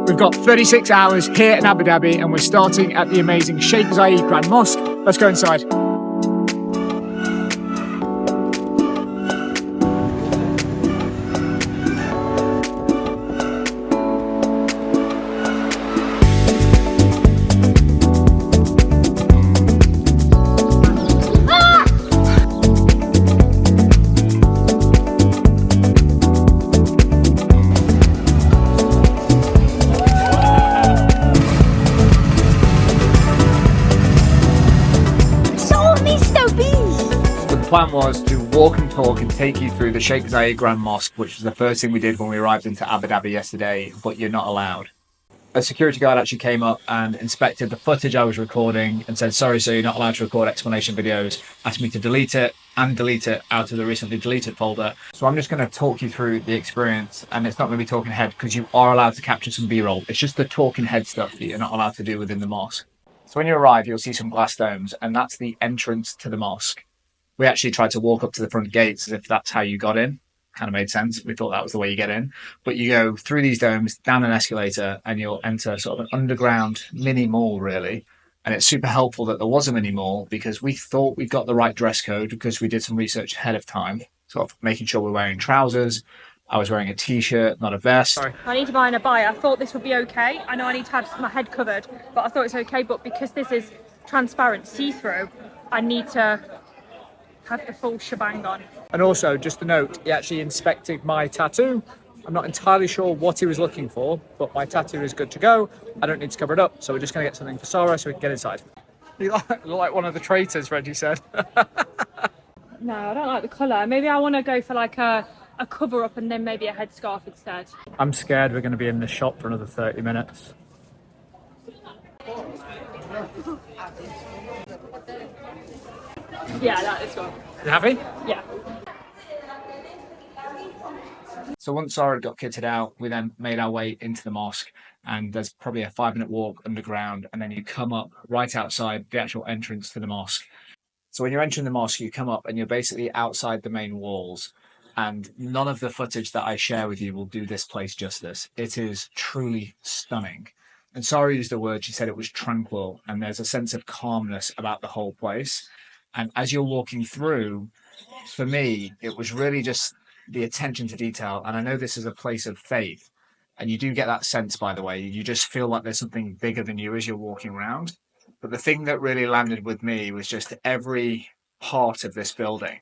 We've got 36 hours here in Abu Dhabi and we're starting at the amazing Sheikh Zayed Grand Mosque. Let's go inside. The plan was to walk and talk and take you through the Sheikh Zayed Grand Mosque, which was the first thing we did when we arrived into Abu Dhabi yesterday, but you're not allowed. A security guard actually came up and inspected the footage I was recording and said, sorry, sir, you're not allowed to record explanation videos, asked me to delete it and delete it out of the recently deleted folder. So I'm just going to talk you through the experience, and it's not going to be talking head because you are allowed to capture some B-roll. It's just the talking head stuff that you're not allowed to do within the mosque. So when you arrive, you'll see some glass domes, and that's the entrance to the mosque. We actually tried to walk up to the front gates as if that's how you got in. Kind of made sense. We thought that was the way you get in. But you go through these domes, down an escalator, and you'll enter sort of an underground mini mall, really. And it's super helpful that there was a mini mall because we thought we got the right dress code because we did some research ahead of time, sort of making sure we're wearing trousers. I was wearing a t-shirt, not a vest. Sorry. I need to buy an abaya. I thought this would be okay. I know I need to have my head covered, but I thought it's okay. But because this is transparent, see-through, I need to have the full shebang on. And also, just a note, he actually inspected my tattoo. I'm not entirely sure what he was looking for, but my tattoo is good to go. I don't need to cover it up, so we're just going to get something for Sarah so we can get inside. You look like one of the traitors, Reggie said. No, I don't like the colour. Maybe I want to go for like a cover-up and then maybe a headscarf instead. I'm scared we're going to be in this shop for another 30 minutes. Yeah, that is one. You happy? Yeah. So once Sarah got kitted out, we then made our way into the mosque, and there's probably a 5-minute walk underground, and then you come up right outside the actual entrance to the mosque. So when you're entering the mosque, you come up and you're basically outside the main walls, and none of the footage that I share with you will do this place justice. It is truly stunning. And Sarah used the word, she said it was tranquil, and there's a sense of calmness about the whole place. And as you're walking through, for me, it was really just the attention to detail. And I know this is a place of faith, and you do get that sense, by the way. You just feel like there's something bigger than you as you're walking around. But the thing that really landed with me was just every part of this building.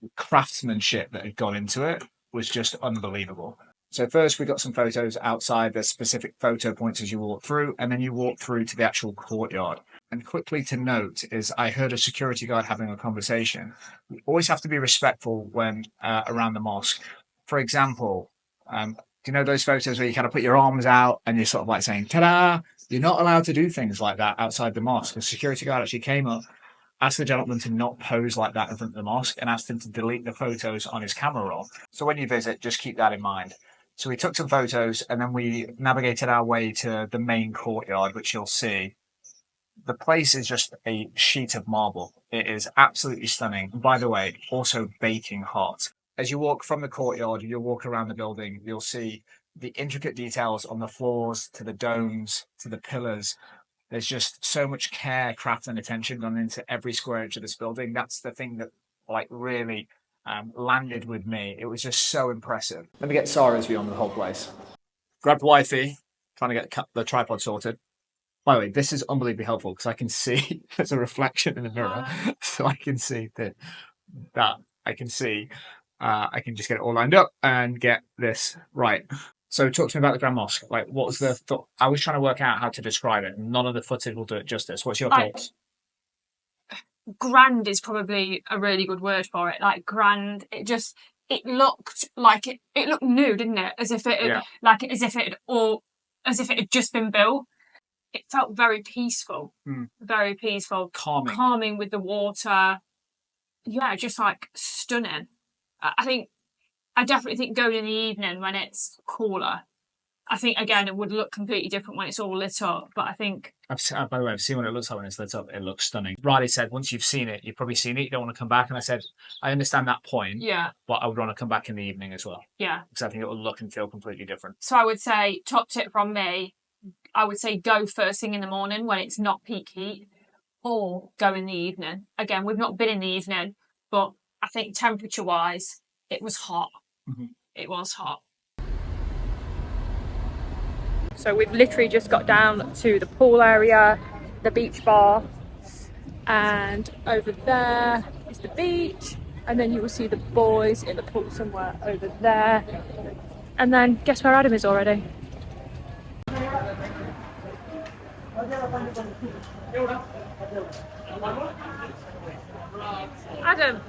The craftsmanship that had gone into it was just unbelievable. So first we got some photos outside. There's specific photo points as you walk through, and then you walk through to the actual courtyard. And quickly to note is I heard a security guard having a conversation. You always have to be respectful when around the mosque. For example, do you know those photos where you kind of put your arms out and you're sort of like saying, ta-da? You're not allowed to do things like that outside the mosque. The security guard actually came up, asked the gentleman to not pose like that in front of the mosque, and asked him to delete the photos on his camera roll. So when you visit, just keep that in mind. So we took some photos and then we navigated our way to the main courtyard, which you'll see. The place is just a sheet of marble. It is absolutely stunning. And by the way, also baking hot. As you walk from the courtyard, you'll walk around the building, you'll see the intricate details on the floors, to the domes, to the pillars. There's just so much care, craft, and attention gone into every square inch of this building. That's the thing that really landed with me. It was just so impressive. Let me get Sarah's view on the whole place. Grabbed wifey, trying to get the tripod sorted. By the way, this is unbelievably helpful because I can see there's a reflection in the mirror, so I can see that I can see. I can just get it all lined up and get this right. So talk to me about the Grand Mosque. Like, what was the thought? I was trying to work out how to describe it. None of the footage will do it justice. What's your thoughts? Grand is probably a really good word for it. Like grand, it looked like it looked new, didn't it? As if it had, as if it had just been built. It felt very peaceful, very peaceful, calming with the water. Yeah, just like stunning. I definitely think going in the evening when it's cooler I think again it would look completely different when it's all lit up, but I think by the way, I've seen what it looks like when it's lit up. It looks stunning. Riley said once you've seen it, you've probably seen it, you don't want to come back. And I said, I understand that point. Yeah. But I would want to come back in the evening as well. Yeah. Because I think it will look and feel completely different. So I would say, top tip from me, I would say go first thing in the morning when it's not peak heat, or go in the evening. Again, we've not been in the evening, but I think temperature wise, it was hot. Mm-hmm. It was hot. So we've literally just got down to the pool area, the beach bar, and over there is the beach, and then you will see the boys in the pool somewhere over there. And then guess where Adam is already? Adam!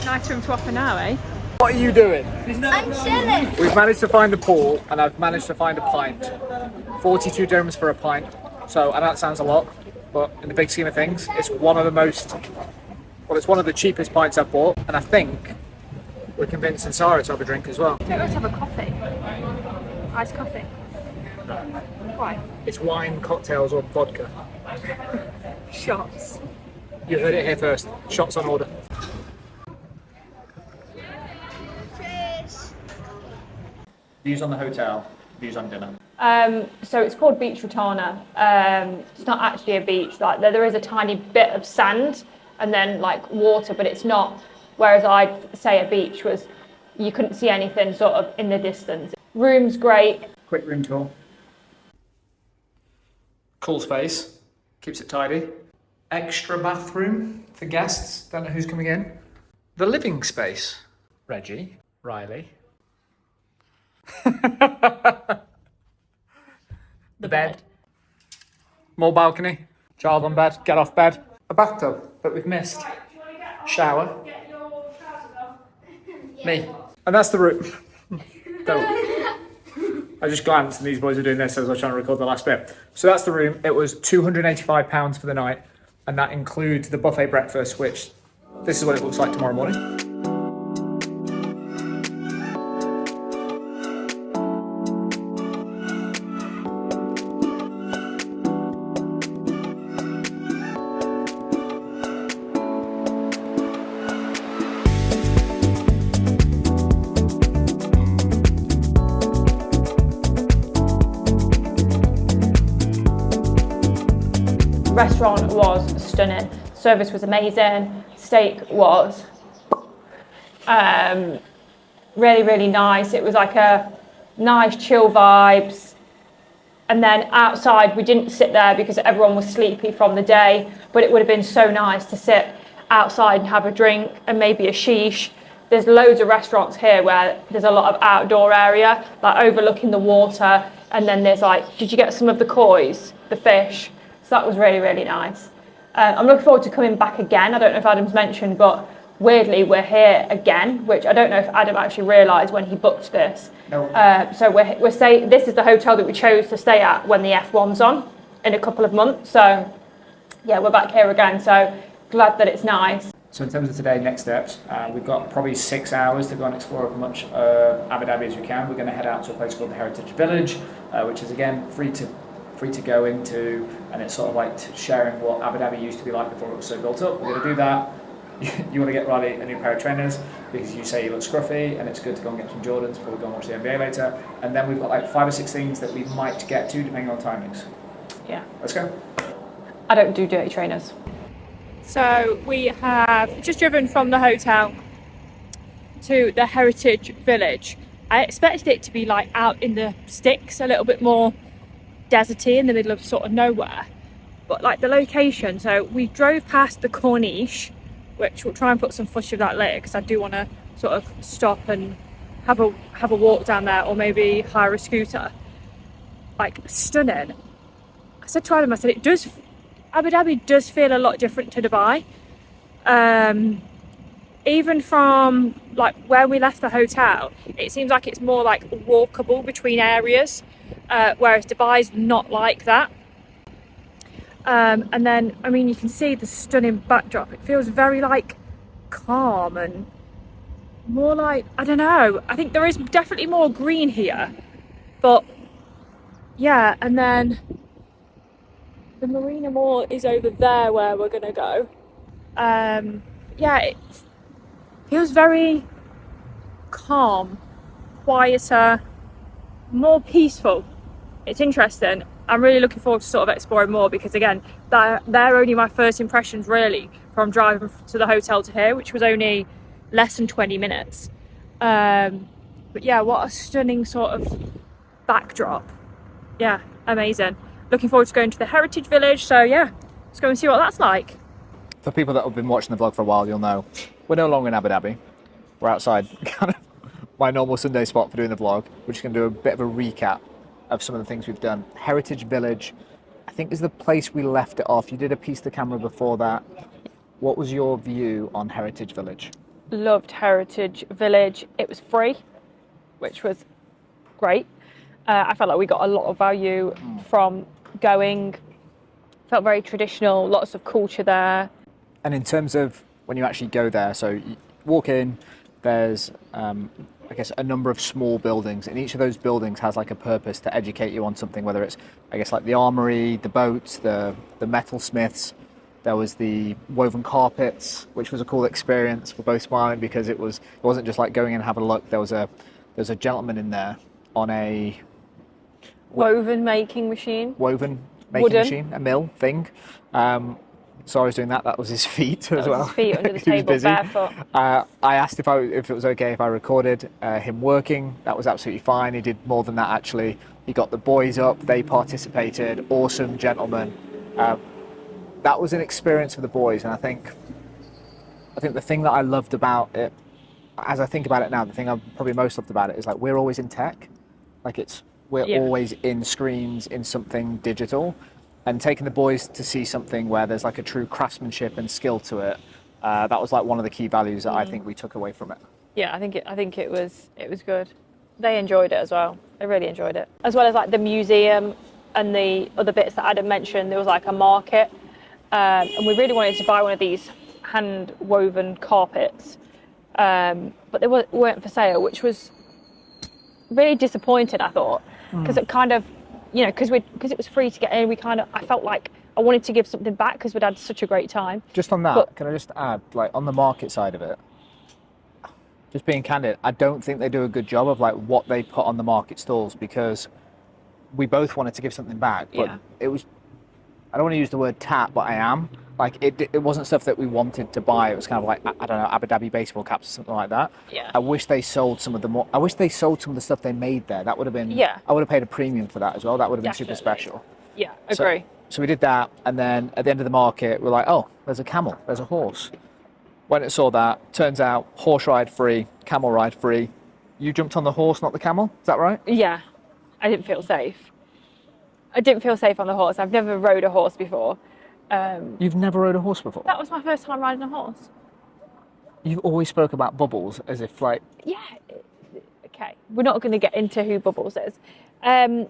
Nice room to offer now, eh? What are you doing? I'm chilling. We've managed to find the pool, and I've managed to find a pint. 42 dirhams for a pint. So I know that sounds a lot, but in the big scheme of things, it's one of the cheapest pints I've bought, and I think we're convincing Sarah to have a drink as well. Let's have a coffee. Iced coffee. Why? It's wine, cocktails, or vodka. Shots. You heard it here first. Shots on order. Cheers. Views on the hotel, views on dinner. So it's called Beach Rotana. It's not actually a beach. Like there is a tiny bit of sand and then like water, but it's not. Whereas I'd say a beach was, you couldn't see anything sort of in the distance. Room's great. Quick room tour. Cool space, keeps it tidy. Extra bathroom for guests, don't know who's coming in. The living space. Reggie, Riley. The bed. More balcony. Child on bed, get off bed. A bathtub that we've missed. Shower. Me. And that's the room. I just glanced and these boys were doing this as I was trying to record the last bit. So that's the room. It was £285 for the night, and that includes the buffet breakfast, which this is what it looks like tomorrow morning. Restaurant was stunning. Service was amazing. Steak was really, really nice. It was like a nice chill vibes. And then outside, we didn't sit there because everyone was sleepy from the day, but it would have been so nice to sit outside and have a drink and maybe a sheesh. There's loads of restaurants here where there's a lot of outdoor area, like overlooking the water. And then there's like, did you get some of the koi's, the fish? So that was really, really nice. I'm looking forward to coming back again. I don't know if Adam's mentioned, but weirdly we're here again, which I don't know if Adam actually realised when he booked this. No. So we're staying. This is the hotel that we chose to stay at when the F1's on in a couple of months. So yeah, we're back here again. So glad that it's nice. So in terms of today, next steps, we've got probably 6 hours to go and explore as much Abu Dhabi as we can. We're going to head out to a place called the Heritage Village, which is again free to go into, and it's sort of like sharing what Abu Dhabi used to be like before it was so built up. We're going to do that. You want to get Riley a new pair of trainers because you say you look scruffy, and it's good to go and get some Jordans before we go and watch the NBA later. And then we've got like 5 or 6 things that we might get to depending on timings. Yeah. Let's go. I don't do dirty trainers. So we have just driven from the hotel to the Heritage Village. I expected it to be like out in the sticks, a little bit more deserty in the middle of sort of nowhere, but like the location, so we drove past the Corniche, which we'll try and put some footage of that later because I do want to sort of stop and have a walk down there, or maybe hire a scooter. Like stunning. I said to Adam, I said Abu Dhabi does feel a lot different to Dubai, even from like where we left the hotel. It seems like it's more like walkable between areas. Whereas Dubai's not like that. And then, I mean, you can see the stunning backdrop. It feels very like calm and more like, I don't know, I think there is definitely more green here, but yeah. And then the Marina Mall is over there where we're gonna go. Yeah, it feels very calm, quieter, more peaceful. It's interesting. I'm really looking forward to sort of exploring more, because again, they're only my first impressions really from driving to the hotel to here, which was only less than 20 minutes. But yeah, what a stunning sort of backdrop. Yeah, amazing. Looking forward to going to the Heritage Village. So yeah, let's go and see what that's like. For people that have been watching the vlog for a while, you'll know we're no longer in Abu Dhabi. We're outside kind of my normal Sunday spot for doing the vlog. We're just going to do a bit of a recap of some of the things we've done. Heritage Village, I think, is the place we left it off. You did a piece to camera before that. What was your view on Heritage Village? Loved Heritage Village. It was free, which was great. I felt like we got a lot of value from going. Felt very traditional, lots of culture there. And in terms of when you actually go there, so you walk in, there's I guess a number of small buildings, and each of those buildings has like a purpose to educate you on something, whether it's, I guess, like the armory, the boats, the metalsmiths. There was the woven carpets, which was a cool experience. We're both smiling because it wasn't just like going and having a look. There was a gentleman in there on a woven making machine, a mill thing. So I was doing that. That was his feet as well. His feet under the table, barefoot. I asked if it was okay if I recorded him working. That was absolutely fine. He did more than that actually. He got the boys up. They participated. Awesome gentleman. That was an experience for the boys, and I think the thing that I loved about it, as I think about it now, the thing I probably most loved about it is like we're always in tech, we're always in screens, in something digital, and taking the boys to see something where there's like a true craftsmanship and skill to it. That was like one of the key values that I think we took away from it. Yeah, I think it was good. They enjoyed it as well. They really enjoyed it, as well as like the museum and the other bits that Adam mentioned. There was like a market. And we really wanted to buy one of these hand woven carpets, but they weren't for sale, which was really disappointing, I thought, because it kind of, because it was free to get in, I felt like I wanted to give something back because we'd had such a great time. Just on that, can I just add, like on the market side of it, just being candid, I don't think they do a good job of like what they put on the market stalls, because we both wanted to give something back, but it was, I don't want to use the word tap, but I am. Like, it wasn't stuff that we wanted to buy. It was kind of like, I don't know, Abu Dhabi baseball caps or something like that. Yeah. I wish they sold some of the stuff they made there. That would have been, I would have paid a premium for that as well. That would have been super special. Yeah, agree. So we did that, and then at the end of the market, we're like, oh, there's a camel, there's a horse. Went and saw that. Turns out, horse ride free, camel ride free. You jumped on the horse, not the camel. Is that right? Yeah. I didn't feel safe. I didn't feel safe on the horse. I've never rode a horse before. You've never rode a horse before? That was my first time riding a horse. You've always spoke about Bubbles as if like... Yeah. Okay. We're not going to get into who Bubbles is. And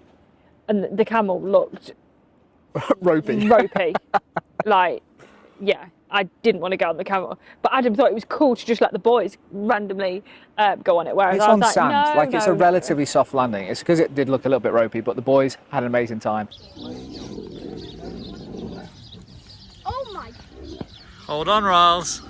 the camel looked... Ropey. Like, yeah. I didn't want to go on the camel. But Adam thought it was cool to just let the boys randomly go on it. Whereas it's I was on like, sand. It's a relatively soft landing. It's because it did look a little bit ropey, but the boys had an amazing time. Oh my. Hold on, Riles.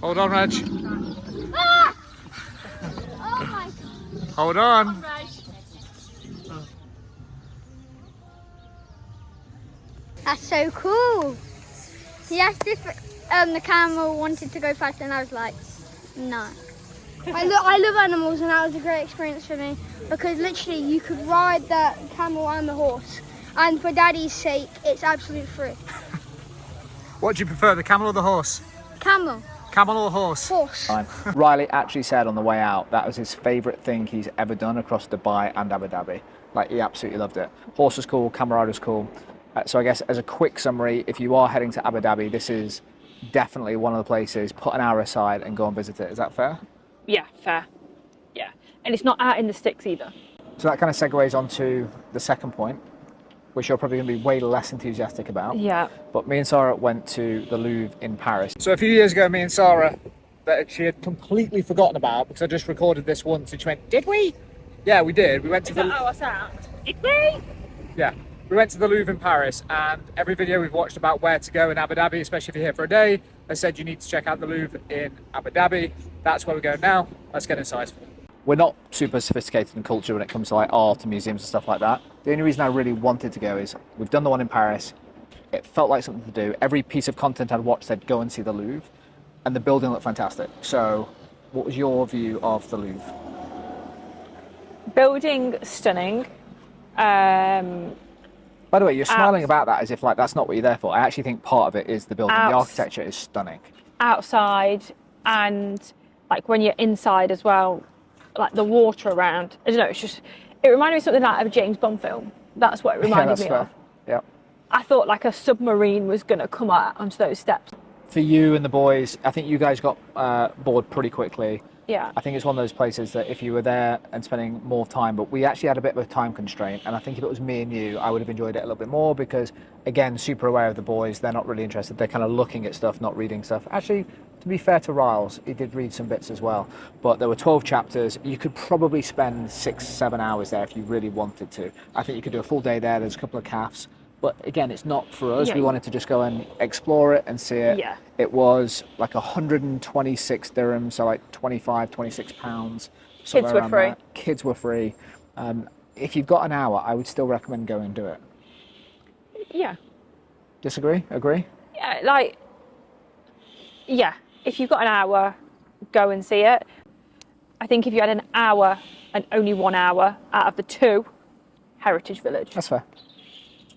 Hold on, Reg. Ah! Oh my God. Hold on. That's so cool. He asked if the camel wanted to go faster, and I was like, no. I love animals, and that was a great experience for me, because literally you could ride the camel and the horse, and for Daddy's sake, it's absolutely free. What do you prefer, the camel or the horse? Camel. Camel or horse? Horse. Riley actually said on the way out that was his favourite thing he's ever done across Dubai and Abu Dhabi. Like, he absolutely loved it. Horse was cool, camel ride was cool. So I guess as a quick summary, if you are heading to Abu Dhabi, this is definitely one of the places. Put an hour aside and go and visit it. Is that fair? Yeah, fair. Yeah. And it's not out in the sticks either. So that kind of segues onto the second point, which you're probably going to be way less enthusiastic about. Yeah. But me and Sarah went to the Louvre in Paris. So a few years ago, me and Sarah, that she had completely forgotten about, because I just recorded this once, and she went, "Did we?" Yeah, we did. We went to What's that? Did we? Yeah. We went to the Louvre in Paris, and every video we've watched about where to go in Abu Dhabi, especially if you're here for a day, they said you need to check out the Louvre in Abu Dhabi. That's where we're going now. Let's get inside. We're not super sophisticated in culture when it comes to like art and museums and stuff like that. The only reason I really wanted to go is we've done the one in Paris. It felt like something to do. Every piece of content I'd watched said go and see the Louvre, and the building looked fantastic. So what was your view of the Louvre? Building stunning. By the way, you're smiling about that as if like that's not what you're there for. I actually think part of it is the building. The architecture is stunning. Outside, and like when you're inside as well, like the water around. I don't know, it reminded me of something like a James Bond film. That's what it reminded me of. Yeah. I thought like a submarine was going to come out onto those steps. For you and the boys, I think you guys got bored pretty quickly. Yeah. I think it's one of those places that if you were there and spending more time, but we actually had a bit of a time constraint, and I think if it was me and you, I would have enjoyed it a little bit more because, again, super aware of the boys, they're not really interested. They're kind of looking at stuff, not reading stuff. Actually, to be fair to Riles, he did read some bits as well, but there were 12 chapters. You could probably spend 6-7 hours there if you really wanted to. I think you could do a full day there. There's a couple of cafes. But again, it's not for us. Yeah. We wanted to just go and explore it and see it. Yeah. It was like 126 dirhams, so like 25, 26 pounds. Kids were free. Kids were free. If you've got an hour, I would still recommend going and do it. Yeah. Disagree? Agree? Yeah, if you've got an hour, go and see it. I think if you had an hour and only 1 hour out of the 2, Heritage Village. That's fair.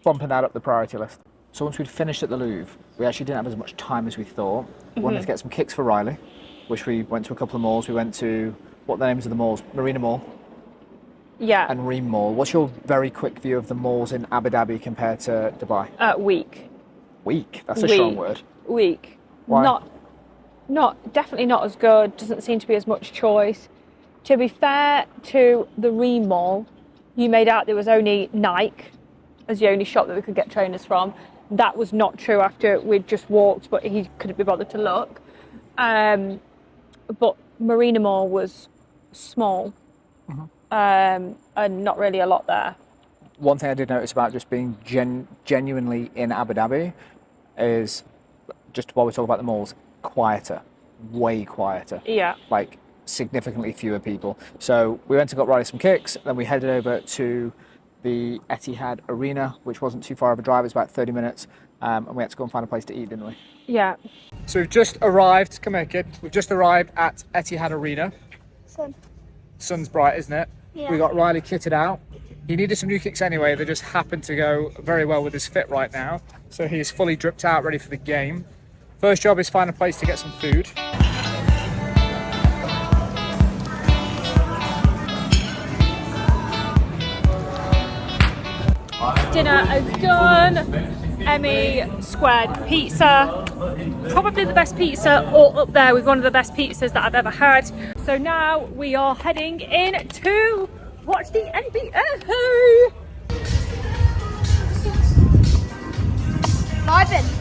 Bumping that up the priority list. So once we'd finished at the Louvre, we actually didn't have as much time as we thought. We wanted to get some kicks for Riley, which we went to a couple of malls. We went to, what are the names of the malls? Marina Mall. Yeah. And Rheem Mall. What's your very quick view of the malls in Abu Dhabi compared to Dubai? Weak. Weak? That's a strong word. Weak. Why? Definitely not as good. Doesn't seem to be as much choice. To be fair to the Rheem Mall, you made out there was only Nike as the only shop that we could get trainers from. That was not true after we'd just walked, but he couldn't be bothered to look. But Marina Mall was small, and not really a lot there. One thing I did notice about just being genuinely in Abu Dhabi is, just while we talk about the malls, quieter, way quieter. Yeah. Like significantly fewer people. So we went and got Riley some kicks, then we headed over to the Etihad Arena, which wasn't too far of a drive. It was about 30 minutes, and we had to go and find a place to eat, didn't we? Yeah. So we've just arrived, come here kid, we've just arrived at Etihad Arena. Sun's bright, isn't it? Yeah. We got Riley kitted out. He needed some new kicks anyway, they just happened to go very well with his fit right now. So he is fully dripped out, ready for the game. First job is find a place to get some food. Dinner is done. Emmy squared pizza. Probably the best pizza, or up there with one of the best pizzas that I've ever had. So now we are heading in to watch the NBA. Vibing.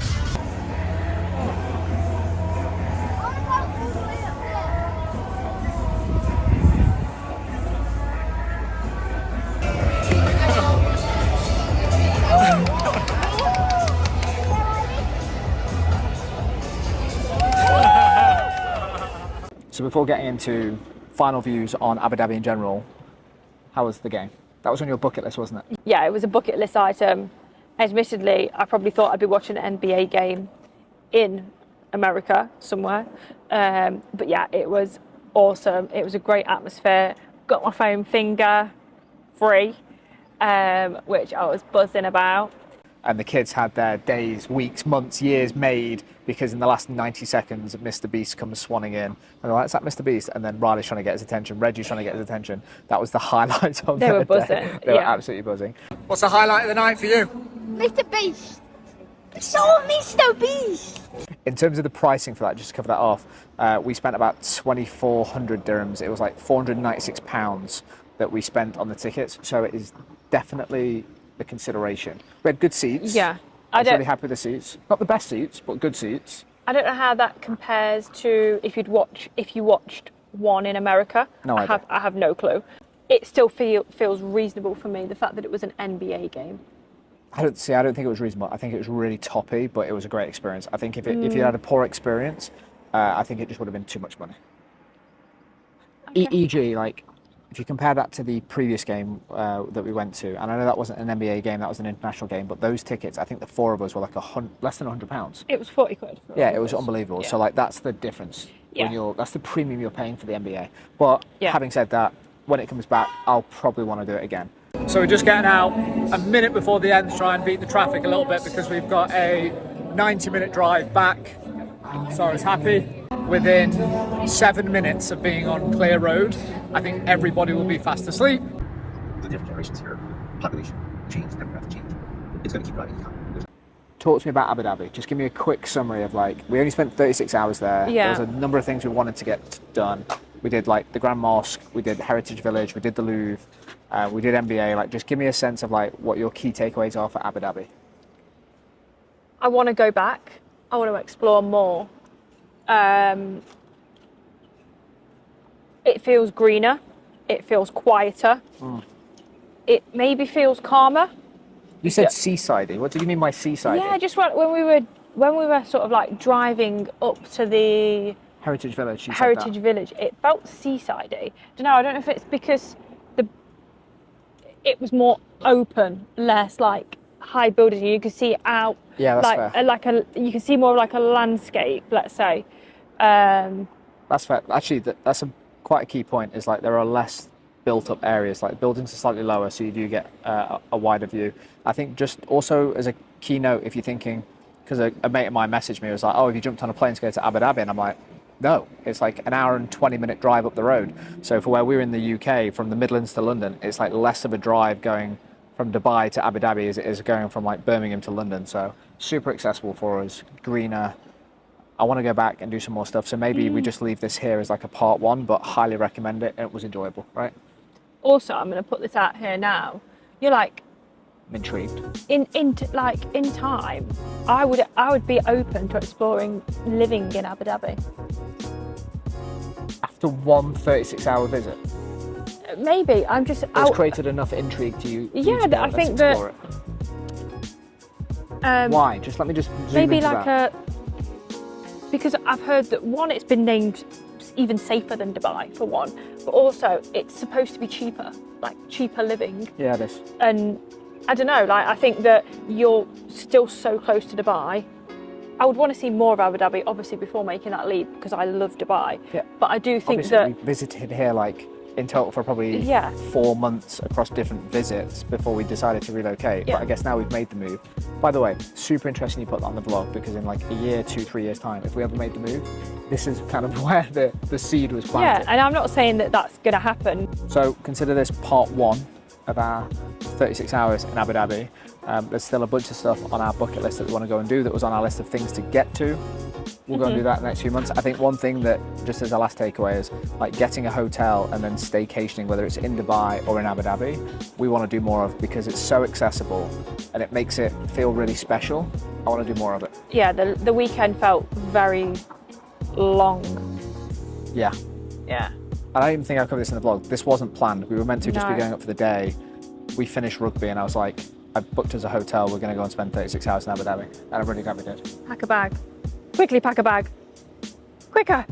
So before getting into final views on Abu Dhabi in general, how was the game? That was on your bucket list, wasn't it? Yeah, it was a bucket list item. Admittedly, I probably thought I'd be watching an NBA game in America somewhere. But yeah, it was awesome. It was a great atmosphere. Got my foam finger free, which I was buzzing about. And the kids had their days, weeks, months, years made because in the last 90 seconds, Mr. Beast comes swanning in. And they're like, is that Mr. Beast? And then Riley's trying to get his attention, Reggie's trying to get his attention. That was the highlight of They were the buzzing. day. They were absolutely buzzing. What's the highlight of the night for you? Mr. Beast. So Mr. Beast. In terms of the pricing for that, just to cover that off, we spent about 2,400 dirhams. It was like £496 that we spent on the tickets, so it is definitely the consideration. We had good seats. Yeah. I was really happy with the seats. Not the best seats, but good seats. I don't know how that compares to if you watched one in America. No idea. I have no clue. It still feels reasonable for me, the fact that it was an NBA game. I don't think it was reasonable. I think it was really toppy, but it was a great experience. I think if you had a poor experience, I think it just would have been too much money. Okay. E.g., like, if you compare that to the previous game that we went to, and I know that wasn't an NBA game, that was an international game, but those tickets, I think the four of us were like less than £100. It was 40 quid. Yeah, it was unbelievable. Yeah. So like that's the difference. Yeah. That's the premium you're paying for the NBA. But having said that, when it comes back, I'll probably want to do it again. So we're just getting out a minute before the end to try and beat the traffic a little bit because we've got a 90-minute drive back. So I was happy. Within 7 minutes of being on clear road, I think everybody will be fast asleep. The different generations here, population change, demographic change. It's going to keep driving the economy. Talk to me about Abu Dhabi. Just give me a quick summary of like, we only spent 36 hours there. Yeah. There was a number of things we wanted to get done. We did like the Grand Mosque, we did Heritage Village, we did the Louvre, we did NBA. Like, just give me a sense of like what your key takeaways are for Abu Dhabi. I want to go back. I want to explore more. It feels greener. It feels quieter. It maybe feels calmer. You said seasidey. What did you mean by seasidey? Yeah, just when we were sort of like driving up to the Heritage Village. Heritage Village, it felt seasidey. I don't know if it's because it was more open, less like high buildings. You could see out. Yeah, that's fair. You can see more of like a landscape, let's say. That's fair. Actually, that's quite a key point. Is like there are less built-up areas. Like buildings are slightly lower, so you do get a wider view. I think just also as a keynote, if you're thinking, because a mate of mine messaged me, was like, "Oh, have you jumped on a plane to go to Abu Dhabi?" And I'm like, "No, it's like an hour and 20-minute drive up the road." So for where we're in the UK, from the Midlands to London, it's like less of a drive going from Dubai to Abu Dhabi as it is going from like Birmingham to London. So super accessible for us, greener. I want to go back and do some more stuff. So maybe we just leave this here as like a part one, but highly recommend it. It was enjoyable, right? Also, I'm going to put this out here now. You're like, I'm intrigued. In time, I would be open to exploring living in Abu Dhabi. After one 36-hour visit? Maybe. It's created enough intrigue to you. Yeah, I think that. Why? Let me zoom maybe into like that. Because I've heard that one, it's been named even safer than Dubai for one, but also it's supposed to be cheaper, like cheaper living. Yeah, it is. And I don't know, like I think that you're still so close to Dubai. I would want to see more of Abu Dhabi, obviously, before making that leap because I love Dubai. Yeah. But I do think obviously, that we visited here like in total for probably 4 months across different visits before we decided to relocate. Yeah. But I guess now we've made the move. By the way, super interesting you put that on the vlog because in like a year, 2-3 years time, if we ever made the move, this is kind of where the seed was planted. Yeah, and I'm not saying that that's going to happen. So consider this part one of our 36 hours in Abu Dhabi. There's still a bunch of stuff on our bucket list that we want to go and do that was on our list of things to get to. We'll go and do that in the next few months. I think one thing that, just as a last takeaway, is like getting a hotel and then staycationing, whether it's in Dubai or in Abu Dhabi, we want to do more of because it's so accessible and it makes it feel really special. I want to do more of it. Yeah, the weekend felt very long. Yeah. Yeah. I don't even think I covered this in the vlog. This wasn't planned. We were meant to just be going up for the day. We finished rugby and I was like, I booked us a hotel. We're going to go and spend 36 hours in Abu Dhabi. And I'm really glad we did. Pack a bag. Quickly pack a bag. Quicker.